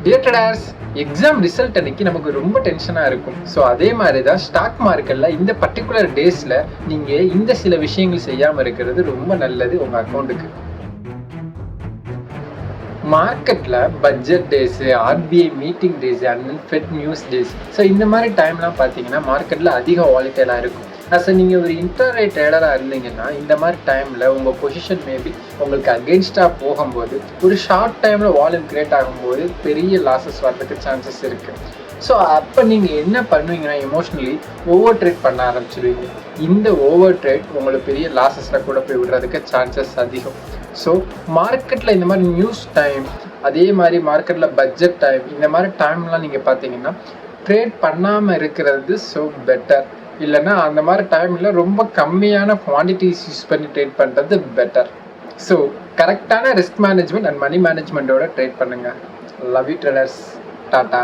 Dear traders, exam result அன்னைக்கு நமக்கு ரொம்ப டென்ஷனாக இருக்கும். ஸோ அதே மாதிரி தான் ஸ்டாக் மார்க்கெட்டில் இந்த பர்டிகுலர் டேஸில் நீங்கள் இந்த சில விஷயங்கள் செய்யாமல் இருக்கிறது ரொம்ப நல்லது உங்கள் அக்கௌண்ட்டுக்கு. மார்க்கெட்டில் budget days, RBI meeting days and fed news days, so இந்த மாதிரி டைம்லாம் பார்த்தீங்கன்னா மார்க்கெட்டில் அதிக வாலிட்டைலாக இருக்கும். நீங்கள் ஒரு இன்டர்டே ட்ரேடராக இருந்தீங்கன்னா இந்த மாதிரி டைமில் உங்கள் பொசிஷன் மேபி உங்களுக்கு அகெயின்ஸ்டாக போகும்போது ஒரு ஷார்ட் டைமில் வால்யூம் கிரியேட் ஆகும்போது பெரிய லாஸஸ் வர்றதுக்கு சான்சஸ் இருக்குது. ஸோ அப்போ நீங்கள் என்ன பண்ணுவீங்கன்னா எமோஷ்னலி ஓவர் ட்ரேட் பண்ண ஆரம்பிச்சிடுவீங்க. இந்த ஓவர் ட்ரேட் உங்களுக்கு பெரிய லாஸஸில் கூட போய் விடுறதுக்கு சான்சஸ் அதிகம். ஸோ மார்க்கெட்டில் இந்த மாதிரி நியூஸ் டைம், அதே மாதிரி மார்க்கெட்டில் பட்ஜெட் டைம், இந்த மாதிரி டைம்லாம் நீங்கள் பார்த்தீங்கன்னா ட்ரேட் பண்ணாமல் இருக்கிறது ஸோ பெட்டர். இல்லைன்னா அந்த மாதிரி டைமில் ரொம்ப கம்மியான குவான்டிட்டிஸ் யூஸ் பண்ணி ட்ரேட் பண்ணுறது பெட்டர். ஸோ கரெக்டான ரிஸ்க் மேனேஜ்மெண்ட் அண்ட் மணி மேனேஜ்மெண்ட்டோட ட்ரேட் பண்ணுங்கள். Love you traders. டாட்டா.